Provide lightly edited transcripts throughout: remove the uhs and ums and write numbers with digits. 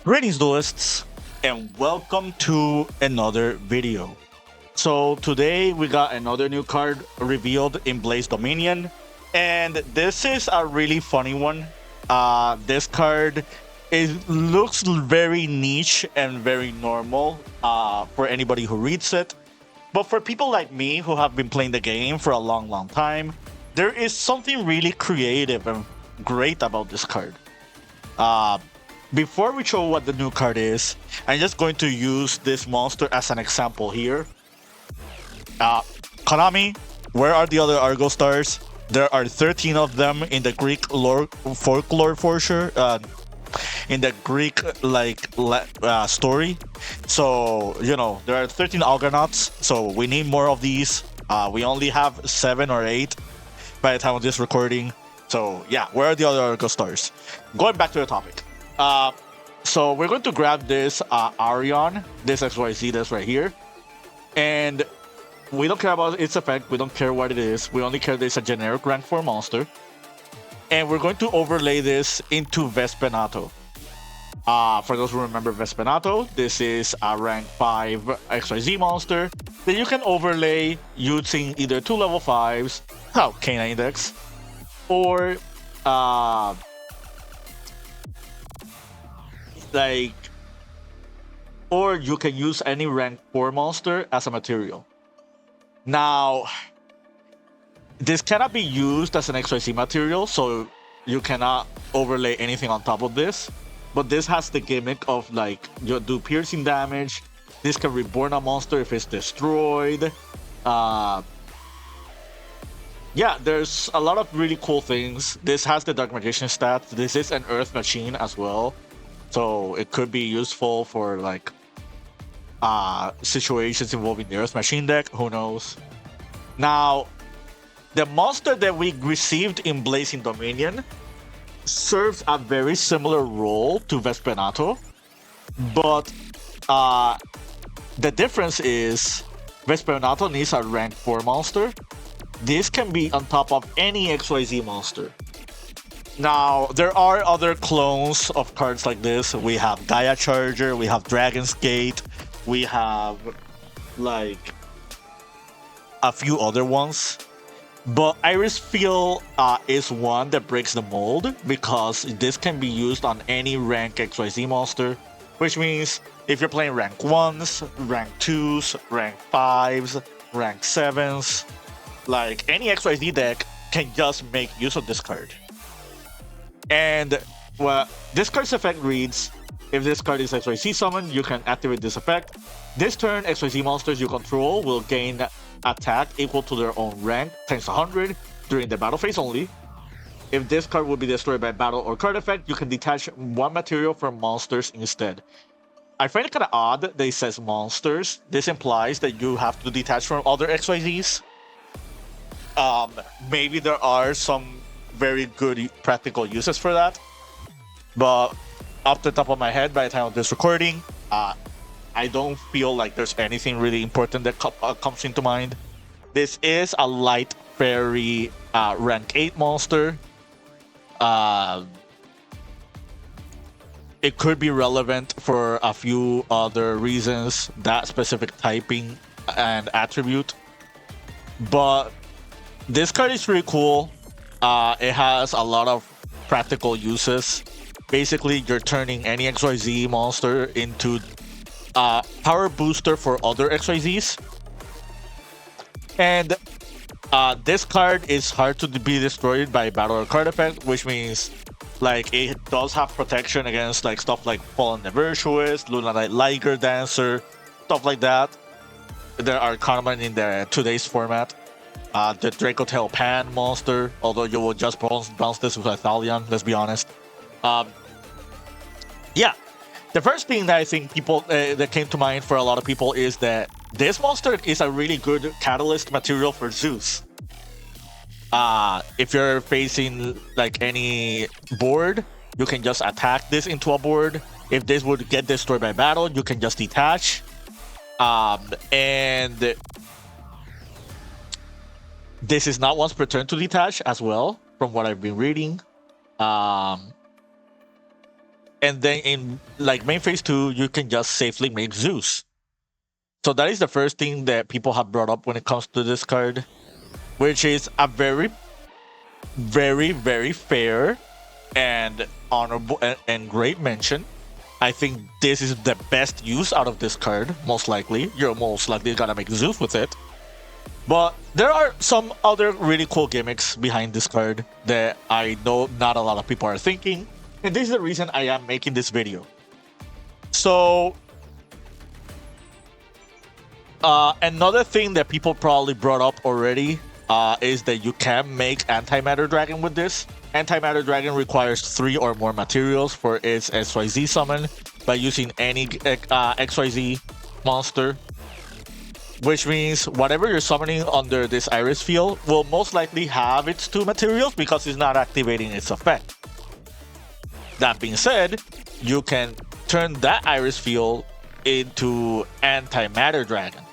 Greetings, duelists, and welcome to another video. So today we got another new card revealed in Blaze Dominion, and this is a really funny one. This card looks very niche and very normal for anybody who reads it, but for people like me who have been playing the game for a long time, there is something really creative and great about this card. Uh, Before we show what the new card is, I'm just going to use this monster as an example here. Konami, where are the other Argo stars? There are 13 of them in the Greek folklore for sure. In the Greek story. So, there are 13 Argonauts, so we need more of these. We only have 7 or 8 by the time of this recording. So, yeah, where are the other Argo stars? Going back to the topic. So we're going to grab this Arion, this XYZ that's right here, and we don't care about its effect, we don't care what it is, we only care that it's a generic rank 4 monster, and we're going to overlay this into Vespenato. For those who remember Vespenato, this is a rank 5 XYZ monster that you can overlay using either 2 level 5s, Canine Index, or or you can use any rank 4 monster as a material. Now, this cannot be used as an XYZ material, so you cannot overlay anything on top of this. But this has the gimmick of you do piercing damage. This can reborn a monster if it's destroyed. Yeah, there's a lot of really cool things. This has the Dark Magician stats. This is an Earth Machine as well. So it could be useful for situations involving the Earth Machine deck. Who knows? Now, the monster that we received in Blazing Dominion serves a very similar role to Vespenato, but the difference is Vespenato needs a rank 4 monster. This can be on top of any XYZ monster. Now, there are other clones of cards like this. We have Gaia Charger, we have Dragon's Gate, we have a few other ones. But Irisfiel is one that breaks the mold because this can be used on any rank XYZ monster, which means if you're playing rank 1s, rank 2s, rank 5s, rank 7s, any XYZ deck can just make use of this card. And this card's effect reads, if this card is XYZ summoned, you can activate this effect. This turn, XYZ monsters you control will gain attack equal to their own rank times 100 during the battle phase only. If this card will be destroyed by battle or card effect, you can detach one material from monsters instead. I find it kind of odd that it says monsters. This implies that you have to detach from other XYZs. Maybe there are some very good practical uses for that, but off the top of my head, by the time of this recording, I don't feel like there's anything really important that comes into mind. This is a light fairy rank 8 monster. It could be relevant for a few other reasons, that specific typing and attribute, but this card is really cool. It has a lot of practical uses. Basically, you're turning any XYZ monster into a power booster for other XYZs. And this card is hard to be destroyed by battle or card effect, which means it does have protection against stuff like Fallen the Virtuous, Luna Knight Liger Dancer, stuff like that. There are common in the today's format. The Draco Tail Pan monster, although you will just bounce this with a Thalion, let's be honest. Yeah, the first thing that I think that came to mind for a lot of people is that this monster is a really good catalyst material for Zeus. If you're facing any board, you can just attack this into a board. If this would get destroyed by battle, you can just detach. And this is not once per turn to detach as well, from what I've been reading. And then in like main phase 2, you can just safely make Zeus. So that is the first thing that people have brought up when it comes to this card, which is a very, very, very fair and honorable and great mention. I think this is the best use out of this card, most likely. You're most likely gonna make Zeus with it. But there are some other really cool gimmicks behind this card that I know not a lot of people are thinking. And this is the reason I am making this video. So, another thing that people probably brought up already is that you can make Antimatter Dragon with this. Antimatter Dragon requires 3 or more materials for its XYZ summon by using any XYZ monster, which means whatever you're summoning under this Irisfiel will most likely have its 2 materials because it's not activating its effect. That being said, you can turn that Irisfiel into Antimatter Dragon,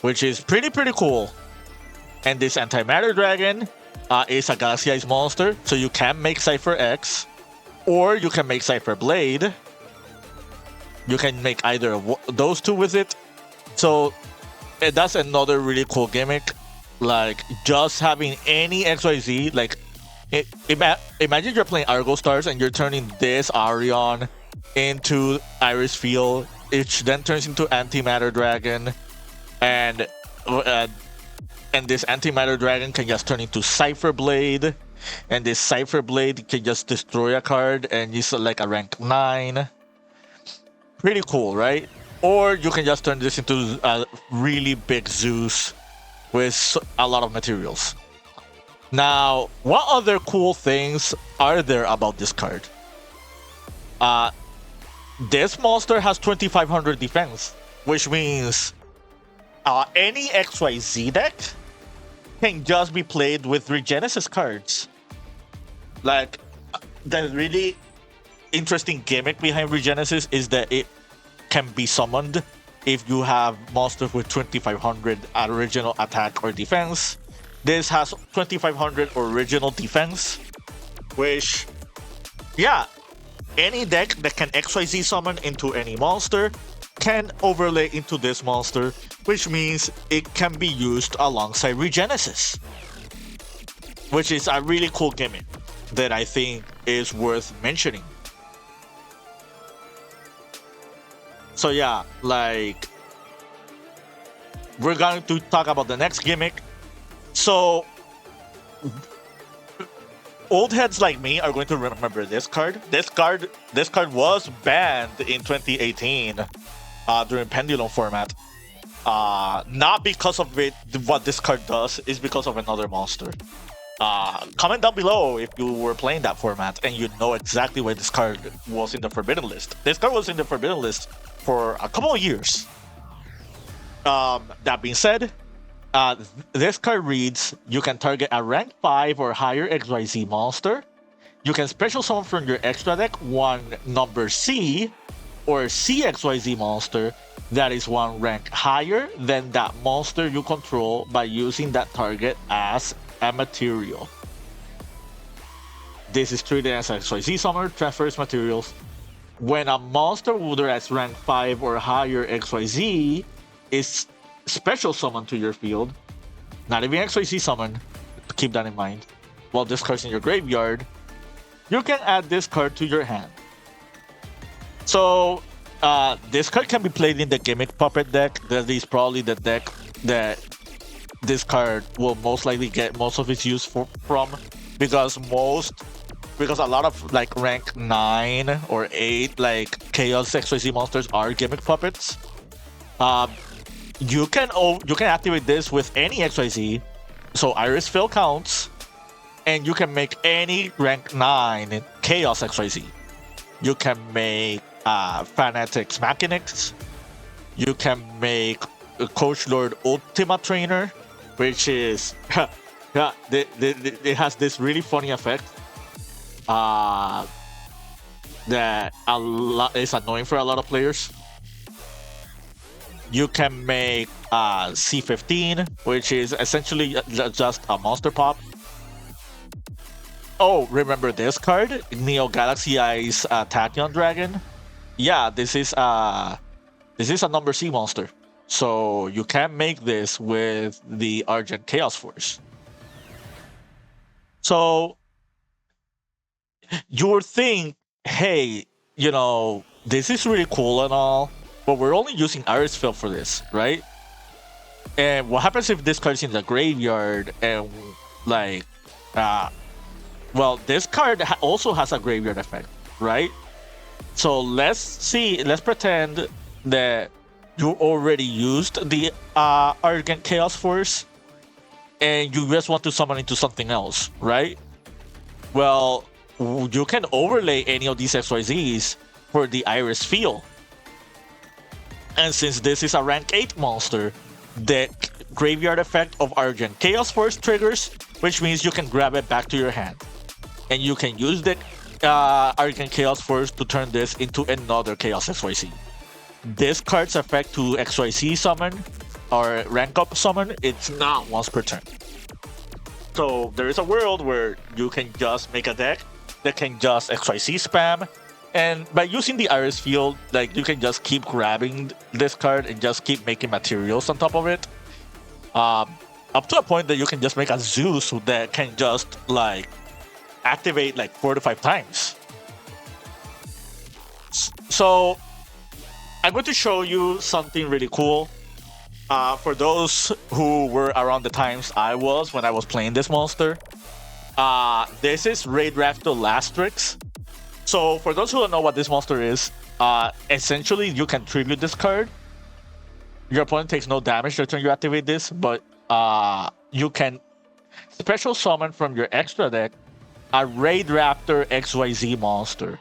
which is pretty cool. And this Antimatter Dragon is a Galaxy Eyes monster, so you can make Cypher X, or you can make Cypher Blade. You can make either of those 2 with it. So that's another really cool gimmick. Like just having any XYZ, like imagine you're playing Argo Stars and you're turning this Arion into Irisfiel, which then turns into Antimatter Dragon, and this Antimatter Dragon can just turn into Cypher Blade, and this Cypher Blade can just destroy a card and use like a rank 9. Pretty cool, right? Or you can just turn this into a really big Zeus with a lot of materials. Now, what other cool things are there about this card? This monster has 2500 defense, which means any XYZ deck can just be played with Regenesis cards. Like, the really interesting gimmick behind Regenesis is that it can be summoned if you have monsters with 2500 original attack or defense. This has 2500 original defense, which, yeah, any deck that can XYZ summon into any monster can overlay into this monster, which means it can be used alongside Regenesis, which is a really cool gimmick that I think is worth mentioning. So yeah, like, we're going to talk about the next gimmick. So old heads like me are going to remember this card. This card was banned in 2018 during Pendulum format. Not because of it, what this card does, is because of another monster. Comment down below if you were playing that format and you know exactly why this card was in the Forbidden List. This card was in the Forbidden List for a couple of years. That being said, this card reads, you can target a rank 5 or higher XYZ monster. You can special summon from your extra deck one number C or CXYZ monster that is one rank higher than that monster you control by using that target as a material. This is treated as a XYZ summoner, transfers materials. When a monster whether as rank 5 or higher XYZ is special summon to your field, not even XYZ summon, keep that in mind, while this card's in your graveyard, you can add this card to your hand. So this card can be played in the Gimmick Puppet deck. That is probably the deck that this card will most likely get most of its use from, because a lot of like rank 9 or 8 like Chaos XYZ monsters are Gimmick Puppets. You can activate this with any XYZ, so Irisfiel counts, and you can make any rank 9 Chaos XYZ. You can make Fanatics Mechanics. You can make Coach Lord Ultima Trainer, which is yeah, it has this really funny effect that is annoying for a lot of players. You can make C15, which is essentially just a monster pop. Oh, remember this card? Neo Galaxy Eyes Tachyon Dragon? Yeah, this is a number C monster. So you can make this with the Argent Chaos Force. So you would think, hey, this is really cool and all, but we're only using Irisfiel for this, right? And what happens if this card's in the graveyard and like, uh, well, this card also has a graveyard effect, right? So let's pretend that you already used the Argent Chaos Force and you just want to summon into something else, right? Well, you can overlay any of these XYZs for the Irisfiel. And since this is a rank 8 monster, the graveyard effect of Argent Chaos Force triggers, which means you can grab it back to your hand. And you can use the Argent Chaos Force to turn this into another Chaos XYZ. This card's effect to XYZ summon or rank up summon, it's not once per turn. So there is a world where you can just make a deck that can just XYZ spam, and by using the Irisfiel, like you can just keep grabbing this card and just keep making materials on top of it. Up to a point that you can just make a Zeus that can just like activate like 4 to 5 times. So I'm going to show you something really cool. For those who were around the times I was when I was playing this monster, this is Raid Raptor Lastrix. So for those who don't know what this monster is, essentially you can tribute this card. Your opponent takes no damage the turn you activate this, but you can special summon from your extra deck a Raid Raptor XYZ monster.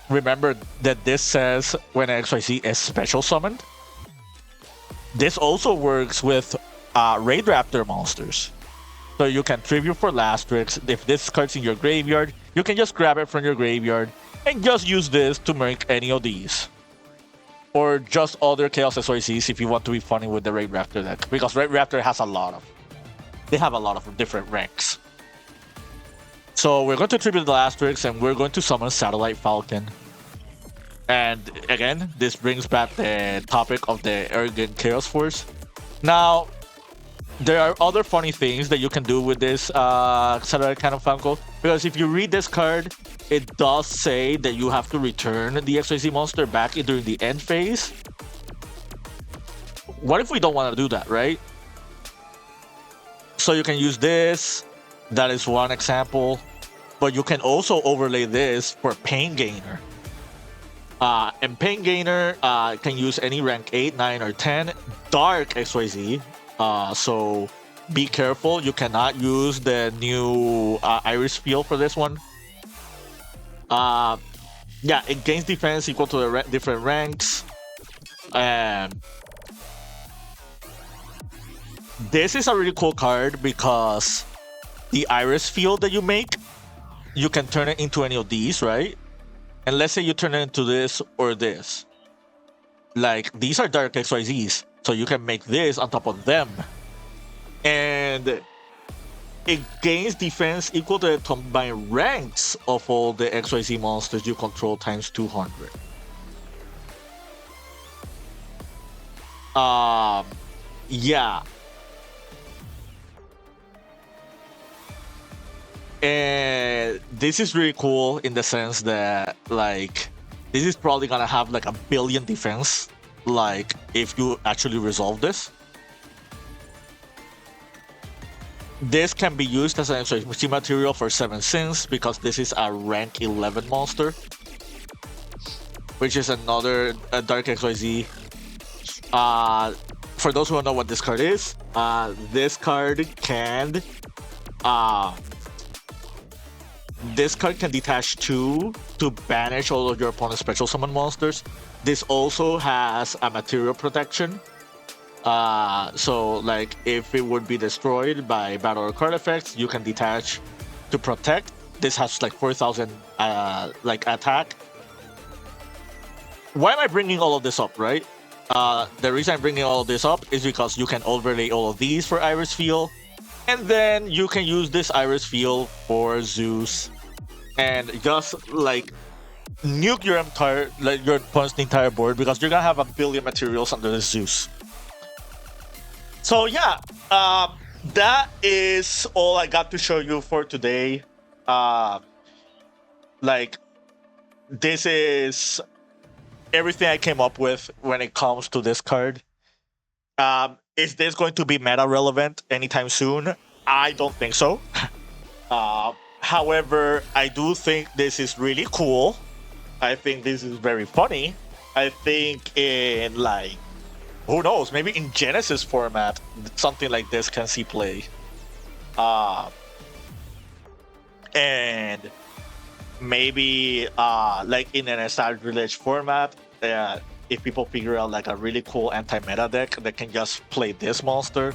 Remember that this says when an XYZ is special summoned. This also works with Raid Raptor monsters. So you can tribute for Lastrix. If this card's in your graveyard, you can just grab it from your graveyard and just use this to make any of these. Or just other Chaos SYCs if you want to be funny with the Raid Raptor deck. Because Raid Raptor has they have a lot of different ranks. So we're going to tribute the Lastrix and we're going to summon Satellite Falcon. And again, this brings back the topic of the Argent Chaos Force. Now, there are other funny things that you can do with this Satellite kind of Falcon. Because if you read this card, it does say that you have to return the XYZ monster back during the end phase. What if we don't want to do that, right? So you can use this. That is one example. But you can also overlay this for Pain Gainer. And Pain Gainer can use any rank 8, 9, or 10 Dark XYZ. So be careful. You cannot use the new Irisfiel for this one. Yeah, it gains defense equal to the different ranks. And this is a really cool card because the Irisfiel that you make, you can turn it into any of these, right? And let's say you turn it into this or this. Like, these are Dark XYZs, so you can make this on top of them. And it gains defense equal to the combined ranks of all the XYZ monsters you control times 200. Yeah. And this is really cool in the sense that, like, this is probably gonna have like 1 billion defense, like, if you actually resolve this. This can be used as an XYZ material for 7 Sins because this is a rank 11 monster, which is another Dark XYZ. For those who don't know what this card is, this card can detach 2 to banish all of your opponent's special summon monsters. This also has a material protection. So like if it would be destroyed by battle or card effects, you can detach to protect. This has like 4,000 like attack. Why am I bringing all of this up, right? The reason I'm bringing all of this up is because you can overlay all of these for Irisfiel. And then you can use this Irisfiel for Zeus and just like nuke your entire your opponent's entire board because you're gonna have a billion materials under the Zeus. So yeah, that is all I got to show you for today. Like this is everything I came up with when it comes to this card. Is this going to be meta relevant anytime soon? I don't think so. However, I do think this is really cool. I think this is very funny. I think in like, who knows, maybe in Genesis format, something like this can see play. And maybe like in an established village format, if people figure out like a really cool anti-meta deck that can just play this monster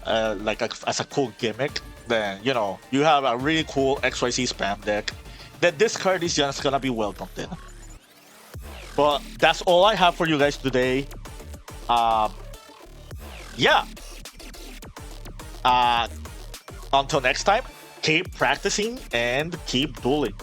as a cool gimmick, then you know you have a really cool XYZ spam deck that this card is just gonna be welcomed in. But that's all I have for you guys today. Yeah. Until next time, keep practicing and keep dueling.